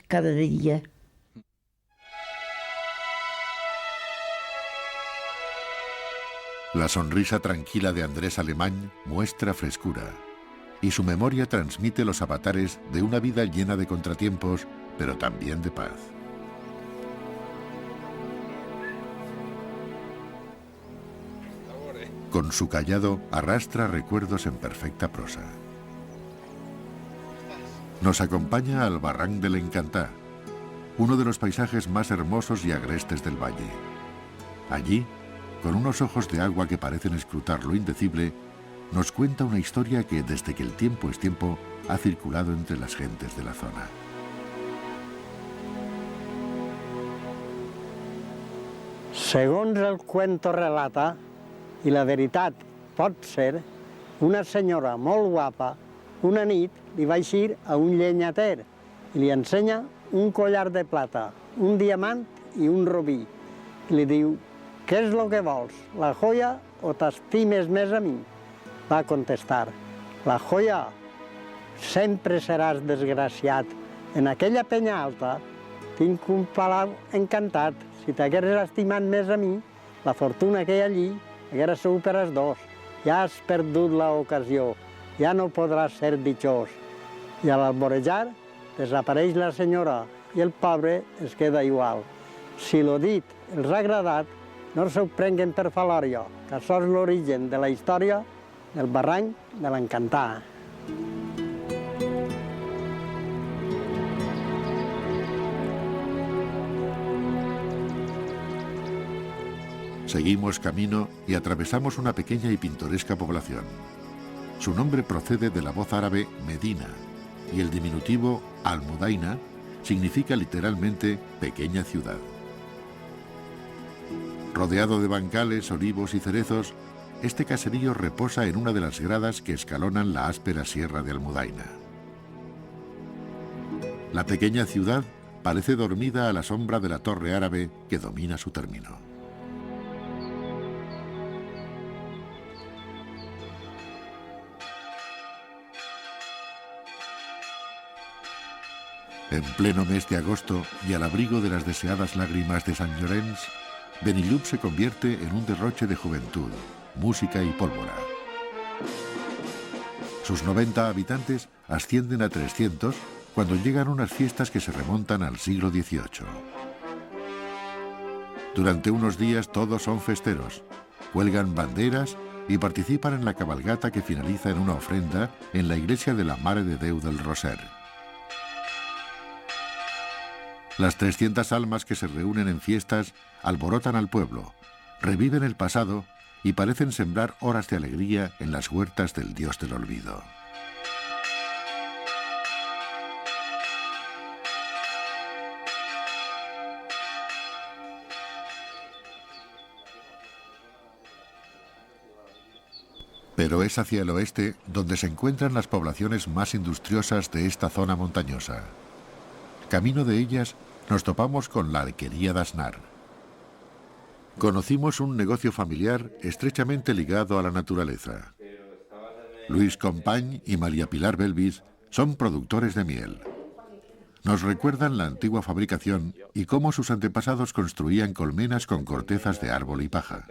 cada día. La sonrisa tranquila de Andrés Alemany muestra frescura, y su memoria transmite los avatares de una vida llena de contratiempos, pero también de paz. Con su cayado arrastra recuerdos en perfecta prosa. Nos acompaña al Barranc de l'Encantà, uno de los paisajes más hermosos y agrestes del valle. Allí, con unos ojos de agua que parecen escrutar lo indecible, nos cuenta una historia que, desde que el tiempo es tiempo, ha circulado entre las gentes de la zona. Segons el cuento relata, i la veritat pot ser, una senyora molt guapa, una nit li va eixir a un llenyater i li ensenya un collar de plata, un diamant i un robí. I li diu, què és el que vols, la joia o t'estimes més a mi? Va contestar, la joia, sempre seràs desgraciat. En aquella penya alta tinc un palau encantat. Si t'hagueres estimat més a mi, la fortuna que hi ha allí haguera sigut per als dos. Ja has perdut l'ocasió, ja no podràs ser ditxós. I a l'alborejar desapareix la senyora i el pobre es queda igual. Si lo dit els ha agradat, no s'ho prenguen per falòria, que això és l'origen de la història del Barranc de l'Encantà. Seguimos camino y atravesamos una pequeña y pintoresca población. Su nombre procede de la voz árabe Medina y el diminutivo Almudaina significa literalmente pequeña ciudad. Rodeado de bancales, olivos y cerezos, este caserío reposa en una de las gradas que escalonan la áspera sierra de Almudaina. La pequeña ciudad parece dormida a la sombra de la torre árabe que domina su término. En pleno mes de agosto y al abrigo de las deseadas lágrimas de Sant Llorenç, Benillup se convierte en un derroche de juventud, música y pólvora. Sus 90 habitantes ascienden a 300 cuando llegan unas fiestas que se remontan al siglo XVIII. Durante unos días todos son festeros, cuelgan banderas y participan en la cabalgata que finaliza en una ofrenda en la iglesia de la Mare de Déu del Roser. Las 300 almas que se reúnen en fiestas alborotan al pueblo, reviven el pasado y parecen sembrar horas de alegría en las huertas del Dios del olvido. Pero es hacia el oeste donde se encuentran las poblaciones más industriosas de esta zona montañosa. Camino de ellas nos topamos con la alquería d'Asnar. Conocimos un negocio familiar estrechamente ligado a la naturaleza. Luis Company y María Pilar Belvis son productores de miel. Nos recuerdan la antigua fabricación y cómo sus antepasados construían colmenas con cortezas de árbol y paja.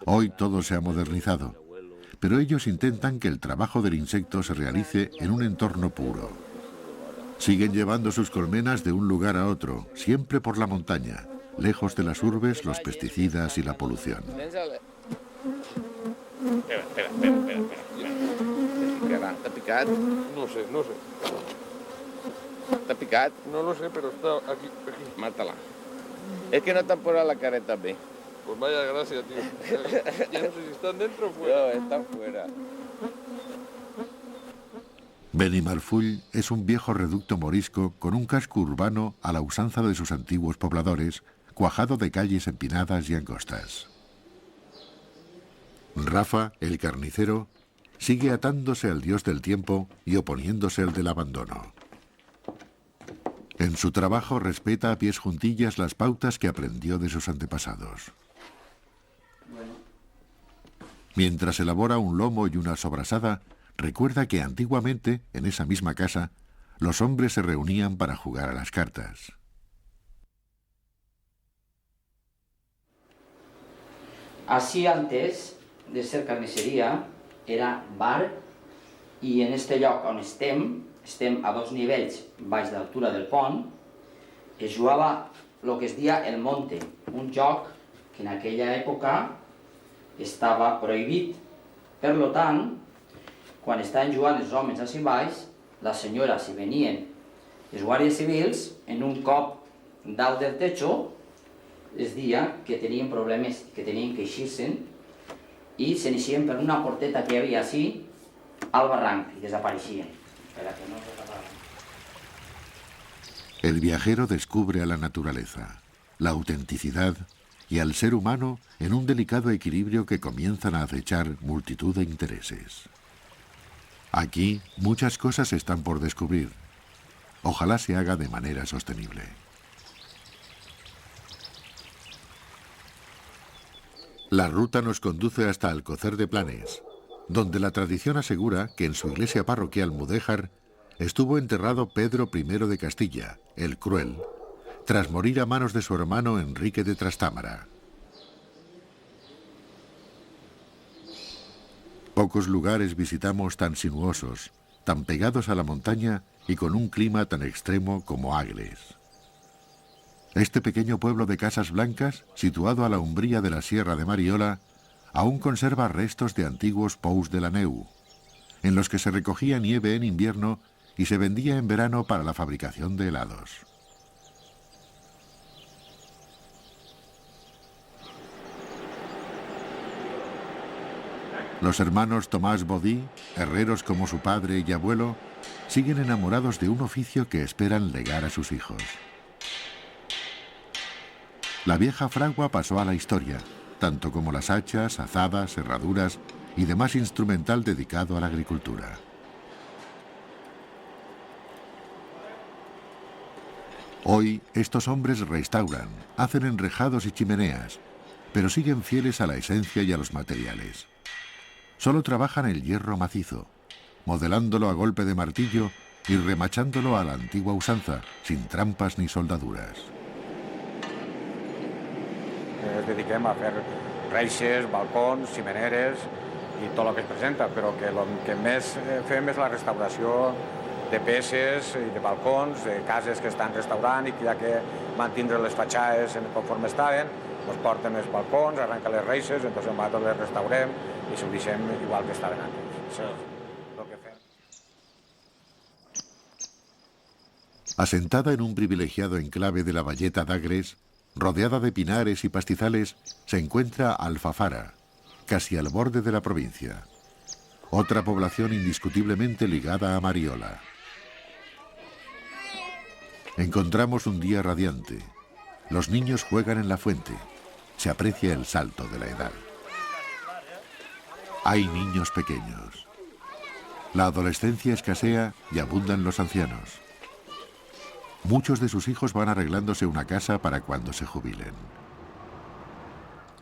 Hoy todo se ha modernizado, pero ellos intentan que el trabajo del insecto se realice en un entorno puro. Siguen llevando sus colmenas de un lugar a otro, siempre por la montaña, lejos de las urbes, los pesticidas y la polución. Espera. ¿T'ha picat? No sé. T'ha picat? No lo sé, pero está aquí. Mata-la. Es que no t'han posat la careta bé. Pues vaya gracia, tío. Ya no sé si están dentro o fuera. No, están fuera. Benimarfull es un viejo reducto morisco con un casco urbano a la usanza de sus antiguos pobladores, cuajado de calles empinadas y angostas. Rafa, el carnicero, sigue atándose al dios del tiempo y oponiéndose al del abandono. En su trabajo respeta a pies juntillas las pautas que aprendió de sus antepasados. Mientras elabora un lomo y una sobrasada, recuerda que antiguamente, en esa misma casa, los hombres se reunían para jugar a las cartas. Así antes de ser carnisseria era bar i en este lloc on estem a 2 nivells baix d'altura del pont, es jugava el que es dia el monte, un joc que en aquella època estava prohibit. Per lo tant, quan estaven jugant els homes així baix, les senyores hi venien els guàrdies civils, en un cop dalt del techo, es dia que tenien problemes, que tenien que eixir-se'n i s'inicien per una porteta que hi havia així al barranc i desapareixien. Para que no se taparan. El viajero descubre a la naturaleza, la autenticidad y al ser humano en un delicado equilibrio que comienzan a acechar multitud de intereses. Aquí muchas cosas están por descubrir. Ojalá se haga de manera sostenible. La ruta nos conduce hasta Alcocer de Planes, donde la tradición asegura que en su iglesia parroquial mudéjar estuvo enterrado Pedro I de Castilla, el Cruel, tras morir a manos de su hermano Enrique de Trastámara. Pocos lugares visitamos tan sinuosos, tan pegados a la montaña y con un clima tan extremo como Agles. Este pequeño pueblo de casas blancas, situado a la umbría de la Sierra de Mariola, aún conserva restos de antiguos pous de la neu, en los que se recogía nieve en invierno y se vendía en verano para la fabricación de helados. Los hermanos Tomás Bodí, herreros como su padre y abuelo, siguen enamorados de un oficio que esperan legar a sus hijos. La vieja fragua pasó a la historia, tanto como las hachas, azadas, herraduras y demás instrumental dedicado a la agricultura. Hoy, estos hombres restauran, hacen enrejados y chimeneas, pero siguen fieles a la esencia y a los materiales. Solo trabajan el hierro macizo, modelándolo a golpe de martillo y remachándolo a la antigua usanza, sin trampas ni soldaduras. Ens dediquem a fer reixes, balcons, ximeneres i tot el que es presenta, però que el que més fem és la restauració de peces i de balcons, de cases que estan restaurant i que hi ha que mantindre les fatxades conforme estaven, ens porten els balcons, arrenquen les reixes, entonces nosaltres les restaurem i s'ho deixem igual que estaven antes. Això és el que fem. Asentada en un privilegiado enclave de la Valleta d'Agres, rodeada de pinares y pastizales, se encuentra Alfafara, casi al borde de la provincia. Otra población indiscutiblemente ligada a Mariola. Encontramos un día radiante. Los niños juegan en la fuente. Se aprecia el salto de la edad. Hay niños pequeños. La adolescencia escasea y abundan los ancianos. Muchos de sus hijos van arreglándose una casa para cuando se jubilen.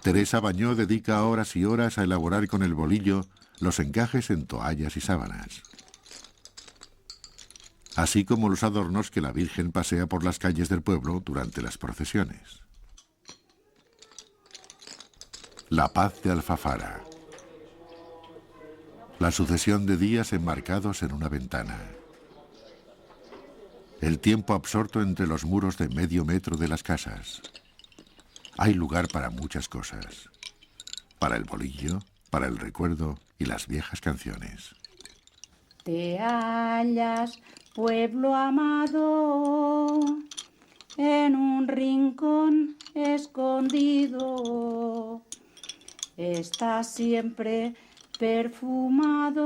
Teresa Bañó dedica horas y horas a elaborar con el bolillo los encajes en toallas y sábanas, así como los adornos que la Virgen pasea por las calles del pueblo durante las procesiones. La paz de Alfafara. La sucesión de días enmarcados en una ventana. El tiempo absorto entre los muros de medio metro de las casas. Hay lugar para muchas cosas. Para el bolillo, para el recuerdo y las viejas canciones. Te hallas, pueblo amado, en un rincón escondido. Estás siempre perfumado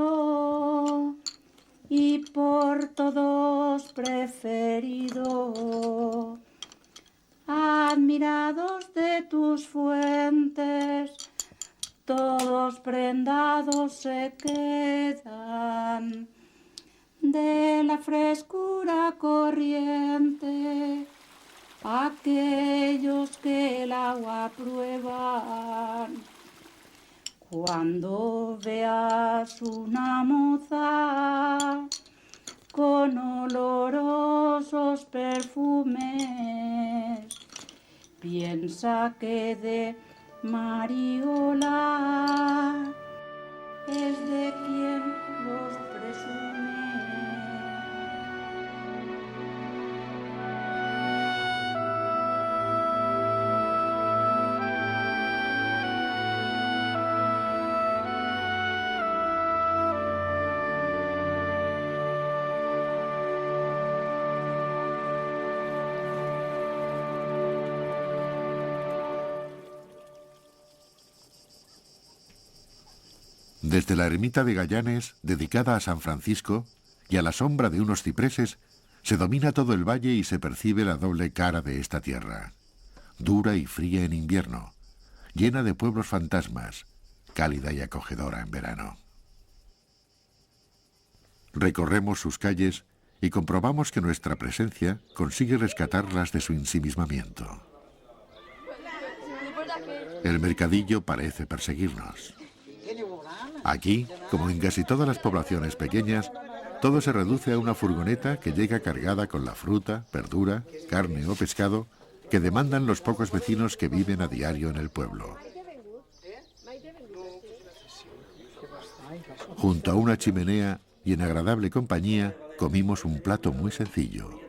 y por todos preferido. Admirados de tus fuentes, todos prendados se quedan de la frescura corriente, aquellos que el agua prueban. Cuando veas una moza con olorosos perfumes. Piensa que de Mariola es de quien los presume. Desde la ermita de Gallanes, dedicada a San Francisco, y a la sombra de unos cipreses, se domina todo el valle y se percibe la doble cara de esta tierra. Dura y fría en invierno, llena de pueblos fantasmas, cálida y acogedora en verano. Recorremos sus calles y comprobamos que nuestra presencia consigue rescatarlas de su ensimismamiento. El mercadillo parece perseguirnos. Aquí, como en casi todas las poblaciones pequeñas, todo se reduce a una furgoneta que llega cargada con la fruta, verdura, carne o pescado que demandan los pocos vecinos que viven a diario en el pueblo. Junto a una chimenea y en agradable compañía comimos un plato muy sencillo: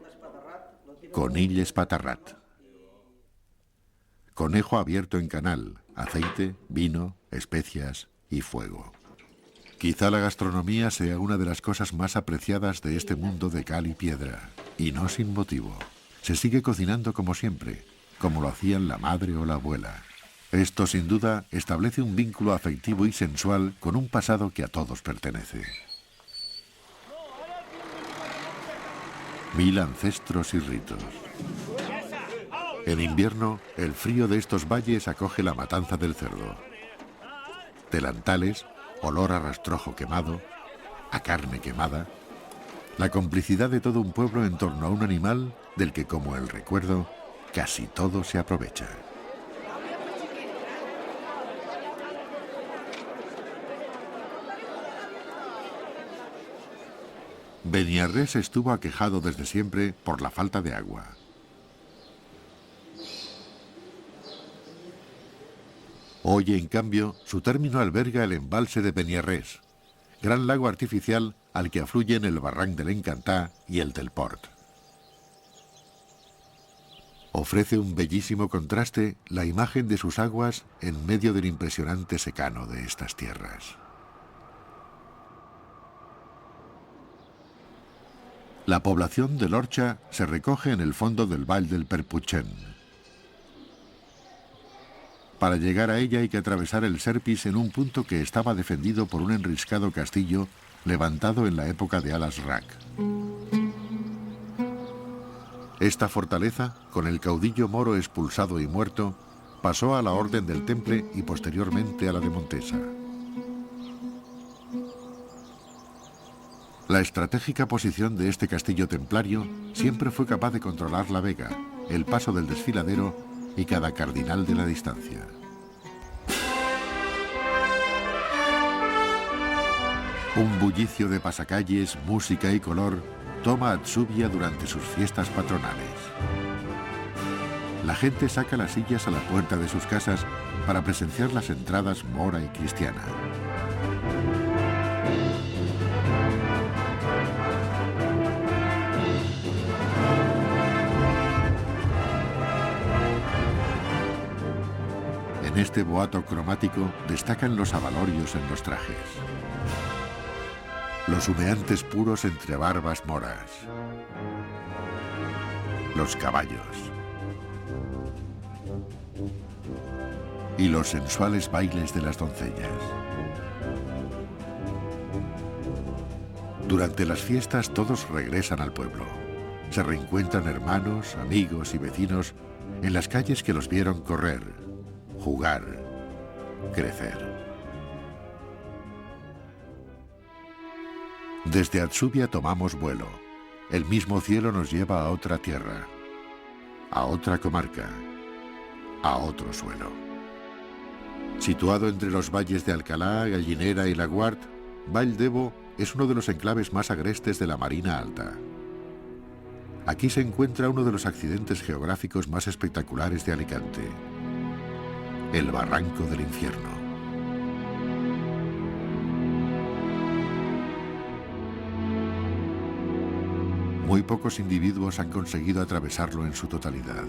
conilles patarrat. Conejo abierto en canal, aceite, vino, especias y fuego. Quizá la gastronomía sea una de las cosas más apreciadas de este mundo de cal y piedra, y no sin motivo. Se sigue cocinando como siempre, como lo hacían la madre o la abuela. Esto, sin duda, establece un vínculo afectivo y sensual con un pasado que a todos pertenece. 1000 ancestros y ritos. En invierno, el frío de estos valles acoge la matanza del cerdo. Delantales, olor a rastrojo quemado, a carne quemada, la complicidad de todo un pueblo en torno a un animal del que, como el recuerdo, casi todo se aprovecha. Beniarrés estuvo aquejado desde siempre por la falta de agua. Hoy, en cambio, su término alberga el embalse de Beniarrés, gran lago artificial al que afluyen el barranc del Encantà y el del Port. Ofrece un bellísimo contraste la imagen de sus aguas en medio del impresionante secano de estas tierras. La población de l'Orxa se recoge en el fondo del Vall del Perputxén. Para llegar a ella hay que atravesar el Serpis en un punto que estaba defendido por un enriscado castillo levantado en la época de Alas-Rak. Esta fortaleza, con el caudillo moro expulsado y muerto, pasó a la Orden del Temple y posteriormente a la de Montesa. La estratégica posición de este castillo templario siempre fue capaz de controlar la vega, el paso del desfiladero y cada cardinal de la distancia. Un bullicio de pasacalles, música y color toma Atzubia durante sus fiestas patronales. La gente saca las sillas a la puerta de sus casas para presenciar las entradas mora y cristiana. En este boato cromático destacan los abalorios en los trajes. Los humeantes puros entre barbas moras. Los caballos. Y los sensuales bailes de las doncellas. Durante las fiestas todos regresan al pueblo. Se reencuentran hermanos, amigos y vecinos en las calles que los vieron correr, jugar, crecer. Desde Atzubia tomamos vuelo. El mismo cielo nos lleva a otra tierra, a otra comarca, a otro suelo. Situado entre los valles de Alcalá, Gallinera y Laguart, Vall d'Ebo es uno de los enclaves más agrestes de la Marina Alta. Aquí se encuentra uno de los accidentes geográficos más espectaculares de Alicante, el Barranco del Infierno. Muy pocos individuos han conseguido atravesarlo en su totalidad.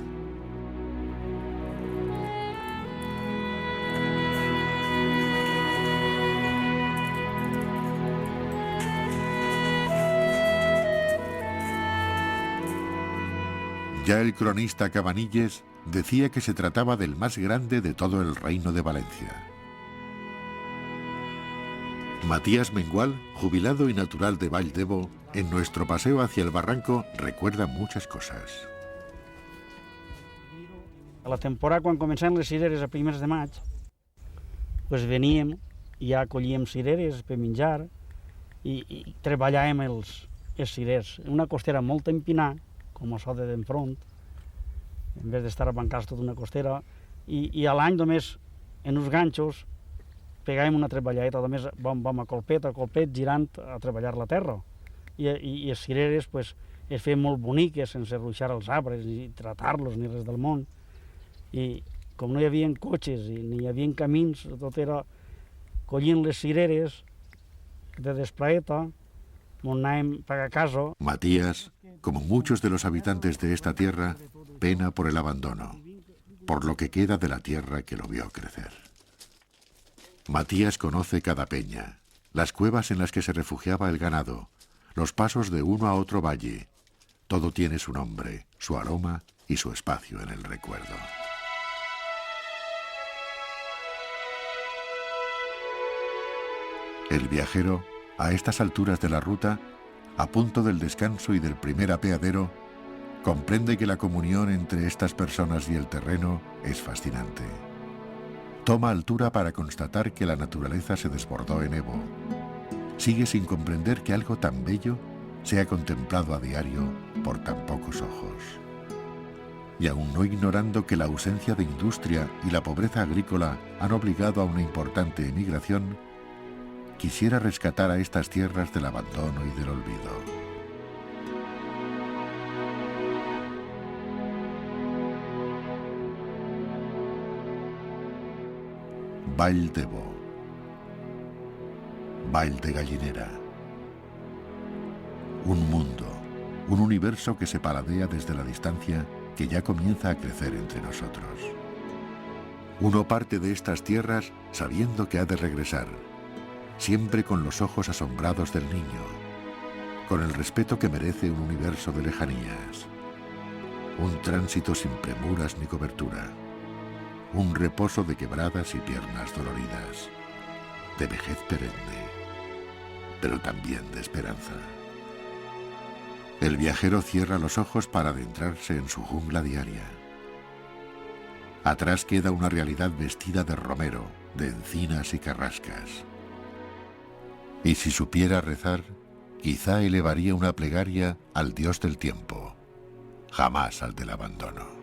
Ya el cronista Cabanilles decía que se trataba del más grande de todo el Reino de Valencia. Matías Mengual, jubilado y natural de Valldebo, en nuestro paseo hacia el barranco recuerda muchas cosas. A la temporada, quan començaven les cireres a primers de maig, pues veníem i ja collíem cireres per menjar i treballàvem els cirers. Una costera molt empinada, com això de d'enfront, en vez d'estar abancats tota una costera, i a l'any només en uns ganxos pegàvem una treballadeta, només vam a colpet, girant a treballar la terra. I les cireres pues, es feien molt boniques, sense ruixar els arbres, ni tratar-los, ni res del món. I com no hi havia cotxes ni hi havia camins, tot era collint les cireres de desplaeta, on anàvem a casa. Matías, como muchos de los habitantes de esta tierra, pena por el abandono, por lo que queda de la tierra que lo vio crecer. Matías conoce cada peña, las cuevas en las que se refugiaba el ganado, los pasos de uno a otro valle. Todo tiene su nombre, su aroma y su espacio en el recuerdo. El viajero, a estas alturas de la ruta, a punto del descanso y del primer apeadero, comprende que la comunión entre estas personas y el terreno es fascinante. Toma altura para constatar que la naturaleza se desbordó en Ebo. Sigue sin comprender que algo tan bello sea contemplado a diario por tan pocos ojos. Y aún no ignorando que la ausencia de industria y la pobreza agrícola han obligado a una importante emigración, quisiera rescatar a estas tierras del abandono y del olvido. Valldebo, Vall de Gallinera. Un mundo, un universo que se paladea desde la distancia que ya comienza a crecer entre nosotros. Uno parte de estas tierras sabiendo que ha de regresar, siempre con los ojos asombrados del niño, con el respeto que merece un universo de lejanías, un tránsito sin premuras ni cobertura, un reposo de quebradas y piernas doloridas, de vejez perenne, pero también de esperanza. El viajero cierra los ojos para adentrarse en su jungla diaria. Atrás queda una realidad vestida de romero, de encinas y carrascas. Y si supiera rezar, quizá elevaría una plegaria al Dios del tiempo, jamás al del abandono.